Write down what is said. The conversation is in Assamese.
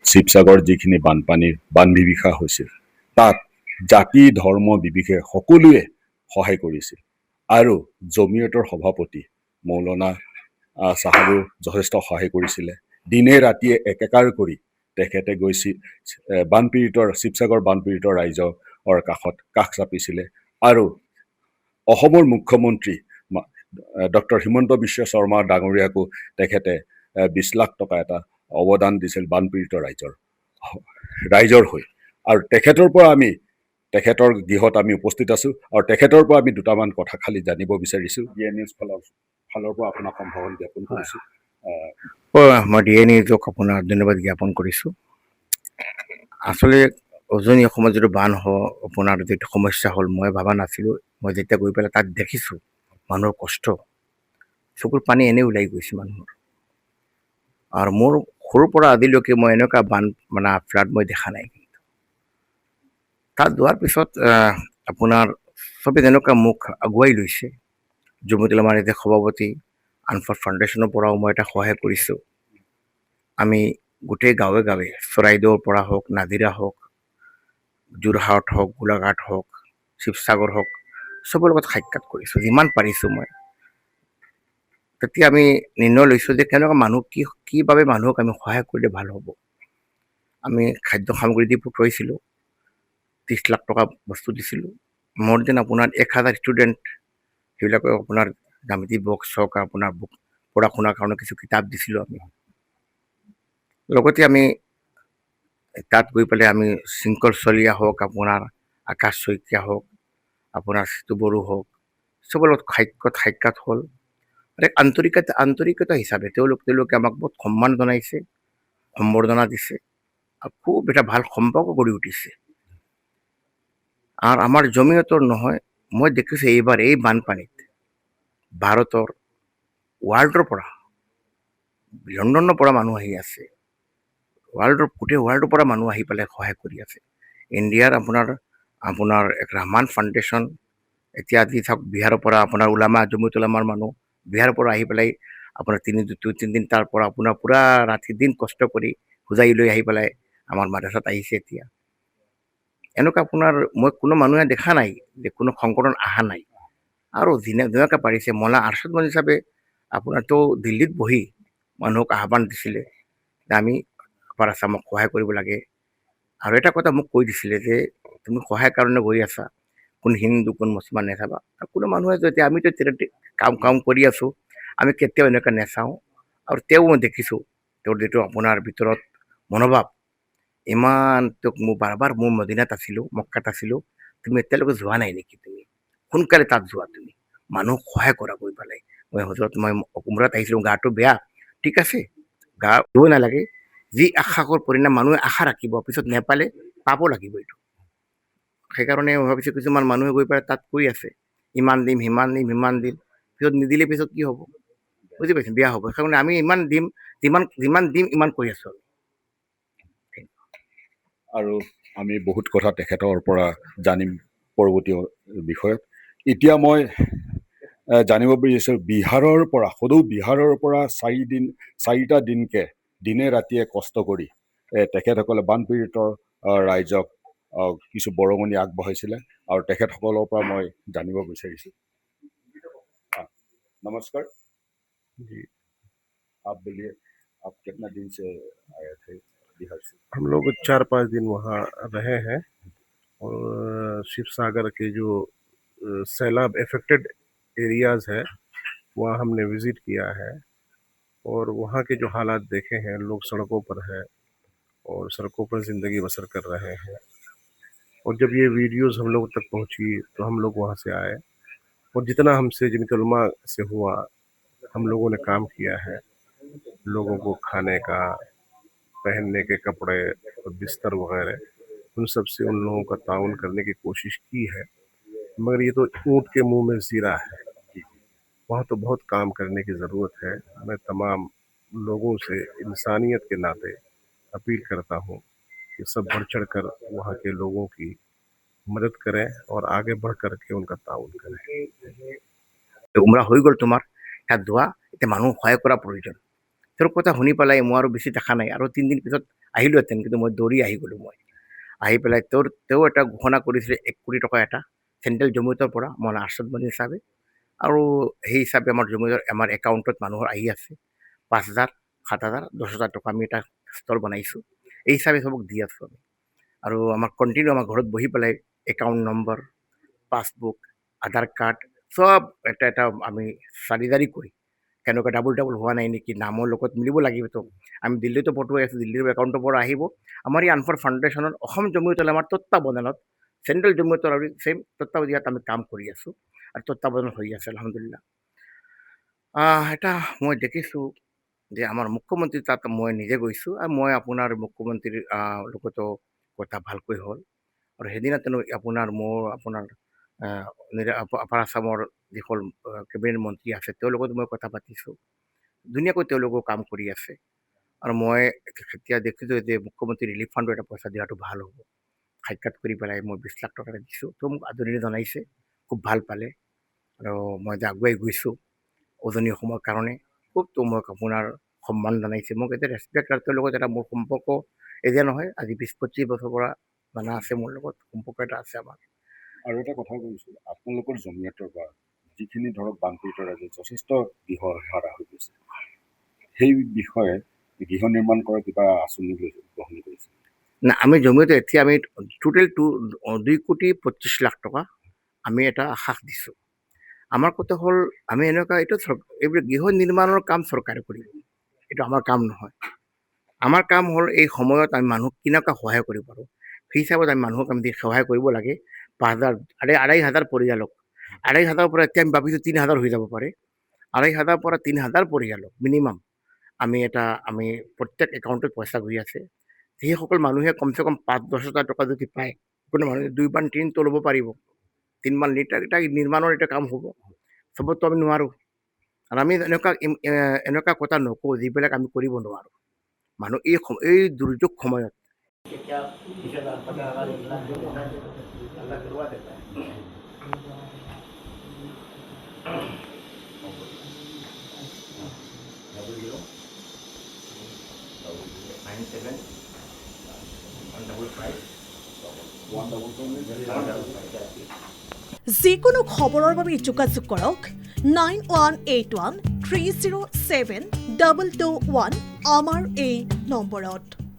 শিৱসাগৰ যিখিনি বান বিভীষিকা হৈছিল তাত জাতি ধৰ্ম বিবিষে সকলোৱে সহায় কৰিছিল আৰু জমিয়তৰ সভাপতি মৌলানা চাহাবেও যথেষ্ট সহায় কৰিছিলে দিনে ৰাতিয়ে একেকাৰ কৰি তেখেতে গৈছিল শিৱসাগৰ বানপীড়িত ৰাইজৰ কাষ চাপিছিলে আৰু অসমৰ মুখ্যমন্ত্ৰী ডক্টৰ হিমন্ত বিশ্ব শৰ্মা ডাঙৰীয়াকো তেখেতে 20 লাখ টকা এটা অৱদান দিছিল বানপীড়িত ৰাইজৰ হৈ আৰু তেখেতৰ গৃহত আমি উপস্থিত আছো আৰু তেখেতৰ পৰা আমি দুটামান কথা খালি জানিব বিচাৰিছো ডিএ নিউজ ফালৰ পৰা আপোনাক সম্ভাৱনা জ্ঞাপন কৰিছো মই ডিএ নিউজক আপোনাৰ ধন্যবাদ জ্ঞাপন কৰিছোঁ আসলে উজনি অসমত যিটো বান আপোনাৰ যিটো সমস্যা হ'ল মই ভাবা নাছিলোঁ মই যেতিয়া গৈ পেলাই তাত দেখিছোঁ মানুহৰ কষ্ট চকুৰ পানী এনেই ওলাই গৈছে মানুহৰ আৰু মোৰ সৰুৰ পৰা আজিলৈকে মই এনেকুৱা বান ফ্লাড মই দেখা নাই কিন্তু তাত যোৱাৰ পিছত আপোনাৰ চবে যেনেকুৱা মুখ আগুৱাই লৈছে জমিয়তুল উলামাৰ এতিয়া সভাপতি আনফাৰ ফাউণ্ডেশ্যনৰ পৰাও মই এটা সহায় কৰিছোঁ আমি গোটেই গাঁৱে গাঁৱে চৰাইদেউৰ পৰা হওক নাজিৰা হওক যোৰহাট হওক গোলাঘাট হওক শিৱসাগৰ হওক চবৰ লগত সাক্ষাৎ কৰিছোঁ যিমান পাৰিছোঁ মই তেতিয়া আমি নিৰ্ণয় লৈছোঁ যে কেনেকুৱা মানুহ কিভাৱে মানুহক আমি সহায় কৰিলে ভাল হ'ব আমি খাদ্য সামগ্ৰী দি পঠোৱাইছিলোঁ 30 লাখ টকা বস্তু দিছিলোঁ মোৰ দেন আপোনাৰ 1000 ষ্টুডেণ্ট সেইবিলাকক আপোনাৰ জ্যামিতি বক্স হওক আপোনাৰ পঢ়া শুনাৰ কাৰণে কিছু কিতাপ দিছিলোঁ আমি লগতে আমি তাত গৈ পেলাই আমি শৃংখল চলিয়া হওক আপোনাৰ আকাশ শইকীয়া হওক আপোনাৰ সিতু বড়ো হওক চবৰ লগত সাক্ষাৎ হ'ল এক আন্তৰিকতা হিচাপে তেওঁলোকে আমাক বহুত সন্মান জনাইছে সম্বৰ্ধনা দিছে আৰু খুব এটা ভাল সম্পৰ্ক গঢ়ি উঠিছে আৰু আমাৰ জমিয়তৰ নহয় মই দেখিছোঁ এইবাৰ এই বানপানীত ভাৰতৰ ৱৰ্ল্ডৰ পৰা লণ্ডনৰ পৰা মানুহ আহি আছে গোটেই ৱৰ্ল্ডৰ পৰা মানুহ আহি পেলাই সহায় কৰি আছে ইণ্ডিয়াৰ আপোনাৰ এক ৰহমান ফাউণ্ডেশ্যন এতিয়া আজি চাওক বিহাৰৰ পৰা আপোনাৰ জমিয়তুল উলামাৰ মানুহ বিহাৰৰ পৰা আহি পেলাই আপোনাৰ তিনিদিন তাৰ পৰা আপোনাৰ পুৰা ৰাতি দিন কষ্ট কৰি বুজাই লৈ আহি পেলাই আমাৰ মাদ্ৰাছাত আহিছে এতিয়া এনেকুৱা আপোনাৰ মই কোনো মানুহে দেখা নাই যে কোনো সংগঠন অহা নাই আৰু যেনেকৈ পাৰিছে মৌলানা আৰশ্বদ মৌলভী হিচাপে আপোনাৰতো দিল্লীত বহি মানুহক আহ্বান দিছিলে যে আমি আমাক সহায় কৰিব লাগে আৰু এটা কথা মোক কৈ দিছিলে যে তুমি সহায় কাৰণে গৈ আছা কোন হিন্দু কোন মুছলমান নাচাবা কোনো মানুহে যদি আমিতো কাম কৰি আছোঁ আমি কেতিয়াও এনেকৈ নাচাওঁ আৰু মই দেখিছোঁ তেওঁৰ যিটো আপোনাৰ ভিতৰত মনোভাৱ ইমান তোক বাৰ মোৰ মদিনাত আছিলোঁ মক্কাত আছিলোঁ তুমি এতিয়ালৈকে যোৱা নাই নেকি তুমি সোনকালে তাত যোৱা তুমি মানুহক সহায় কৰা গৈ পেলাই মই হজৰত মই উমৰাত আহিছিলোঁ গাটো বেয়া ঠিক আছে গা ধুব নালাগে যি আশাকৰ পৰিণাম মানুহে আশা ৰাখিব পিছত নেপালে পাব লাগিব এইটো সেইকাৰণে মই ভাবিছোঁ কিছুমান মানুহে গৈ পেলাই তাত কৈ আছে ইমান দিম সিমান দিম পিছত নিদিলে পিছত কি হ'ব বুজি পাইছে বেয়া হ'ব সেইকাৰণে আমি ইমান দিম যিমান দিম ইমান কৰি আছোঁ আৰু আমি বহুত কথা তেখেতৰ পৰা জানিম পৰৱৰ্তী বিষয়ত এতিয়া মই জানিব বিচাৰিছোঁ সদৌ বিহাৰৰ পৰা 4টা দিনকে দিনে ৰাতিয়ে কষ্ট কৰি তেখেতসকলে বানপীড়িত ৰাইজক কিছু বৰঙণি আগবঢ়াইছিলে আৰু তেখেতসকলৰ পৰা মই জানিব বিচাৰিছোঁ নমস্কাৰ जी आप बोलिए आप कितना दिन से आए थे बिहार से हम लोग 4-5 दिन वहाँ रहे हैं और शिव सागर के जो सैलाब इफेक्टेड एरियाज है वहाँ हमने विजिट किया है और वहाँ के जो हालात देखे हैं लोग सड़कों पर है और सड़कों पर ज़िंदगी बसर कर रहे हैं और जब ये वीडियोस हम लोग तक पहुँची तो हम लोग वहाँ से आए और जितना हमसे जमीयतुल उलमा से हुआ हम लोगों ने काम किया है लोगों को खाने का पहनने के कपड़े और बिस्तर वगैरह उन सब से उन लोगों का ताउन करने की कोशिश की है मगर ये तो ऊँट के मुंह में जीरा है वहाँ तो बहुत काम करने की ज़रूरत है मैं तमाम लोगों से इंसानियत के नाते अपील करता हूँ कि सब बढ़ चढ़ कर वहाँ के लोगों की मदद करें और आगे बढ़ करके उनका ताउन करें উমৰা হৈ গ'ল তোমাৰ তাত যোৱা এতিয়া মানুহ সহায় কৰা প্ৰয়োজন তেওঁৰ কথা শুনি পেলাই মই আৰু বেছি দেখা নাই আৰু 3 দিন পিছত আহিলোহেঁতেন, কিন্তু মই দৌৰি আহি গ'লোঁ। মই আহি পেলাই তেওঁ এটা ঘোষণা কৰিছিলে 1 কোটি টকা এটা চেণ্ট্ৰেল জমিয়তৰ পৰা মৌলানা আৰশ্বদ মনি হিচাপে, আৰু সেই হিচাপে আমাৰ জমিয়তৰ আমাৰ একাউণ্টত মানুহৰ আহি আছে 5,000, 7,000, 10,000 টকা আমি এটা ষ্টল বনাইছোঁ। এই হিচাপে চবক দি আছোঁ আমি। আৰু আমাক কণ্টিনিউ আমাৰ ঘৰত বহি পেলাই একাউণ্ট নম্বৰ, পাছবুক, আধাৰ কাৰ্ড চব এটা এটা আমি চাৰিজাৰি কৰি, কেনেকুৱা ডাবল হোৱা নাই নেকি, নামৰ লগত মিলিব লাগিবতো। আমি দিল্লীতো পঠুৱাই আছোঁ, দিল্লীৰ একাউণ্টৰ পৰা আহিব। আমাৰ এই আনফাৰ ফাউণ্ডেশ্যনৰ অসম জমিয়তল আমাৰ তত্ত্বাৱধানত চেণ্ট্ৰেল জমিয়তৰ আৰু ছেইম তত্ত্বাৱধানত আমি কাম কৰি আছোঁ আৰু তত্ত্বাৱধান হৈ আছে আলহামদুলিল্লাহ। এটা মই দেখিছোঁ যে আমাৰ মুখ্যমন্ত্ৰী তাত মই নিজে গৈছোঁ, আৰু মই আপোনাৰ মুখ্যমন্ত্ৰীৰ লগতো কথা ভালকৈ হ'ল। আৰু সেইদিনা আপোনাৰ আপাৰ আছামৰ যিসকল কেবিনেট মন্ত্ৰী আছে তেওঁৰ লগত মই কথা পাতিছোঁ। ধুনীয়াকৈ তেওঁলোকেও কাম কৰি আছে। আৰু মই এতিয়া দেখিছোঁ যে মুখ্যমন্ত্ৰী ৰিলিফ ফাণ্ডৰ এটা পইচা দিয়াটো ভাল হ'ব। সাক্ষাৎ কৰি পেলাই মই 20 লাখ টকা দিছোঁ, তো মোক আদৰণি জনাইছে, খুব ভাল পালে। আৰু মই যে আগুৱাই গৈছোঁ উজনি অসমৰ কাৰণে, খুবতো মোক আপোনাৰ সন্মান জনাইছে, মোক এটা ৰেচপেক্ট, আৰু তেওঁৰ লগত এটা মোৰ সম্পৰ্ক এতিয়া নহয়, আজি 20-25 বছৰৰ পৰা জানা আছে, মোৰ লগত সম্পৰ্ক এটা আছে আমাৰ। আৰু এটা কথা কৈছোঁ, আপোনালোকৰ জমিয়তৰ পৰা যিখিনি ধৰক বানপীড়িত ৰাইজে যথেষ্ট গৃহ হাৰা হৈ গৈছে, সেই বিষয়ে গৃহ নিৰ্মাণ কৰা কিবা আঁচনি গ্ৰহণ কৰিছে? না, আমি জমিয়তে এতিয়া আমি টোটেল 2,25 লাখ টকা আমি এটা আশ্বাস দিছোঁ। আমাৰ কথা হ'ল আমি এনেকুৱা এইবোৰ গৃহ নিৰ্মাণৰ কাম চৰকাৰে কৰিব, এইটো আমাৰ কাম নহয়। আমাৰ কাম হ'ল এই সময়ত আমি মানুহক কেনেকুৱা সহায় কৰিব পাৰোঁ, সেই হিচাপত আমি মানুহক আমি সহায় কৰিব লাগে। 5,000, 2,500 পৰিয়ালক, 2,500 পৰা এতিয়া আমি ভাবিছোঁ 3,000 হৈ যাব পাৰে। 2,500 পৰা 3,000 পৰিয়ালক মিনিমাম আমি প্ৰত্যেক একাউণ্টত পইচা গৈ আছে। সেইসকল মানুহে কমচে কম 5-10 হাজাৰ টকা যদি পায়, কোনো মানুহে 2 বান টিনটো ল'ব পাৰিব, 3 বান লিটাৰ এটা নিৰ্মাণৰ এটা কাম হ'ব। চবতো আমি নোৱাৰোঁ, আৰু আমি এনেকুৱা কথা নকওঁ যিবিলাক আমি কৰিব নোৱাৰোঁ। মানুহ এই দুৰ্যোগ সময়ত যিকোনো খবৰৰ বাবে যোগাযোগ কৰক 9181 307 221 আমাৰ এই নম্বৰত।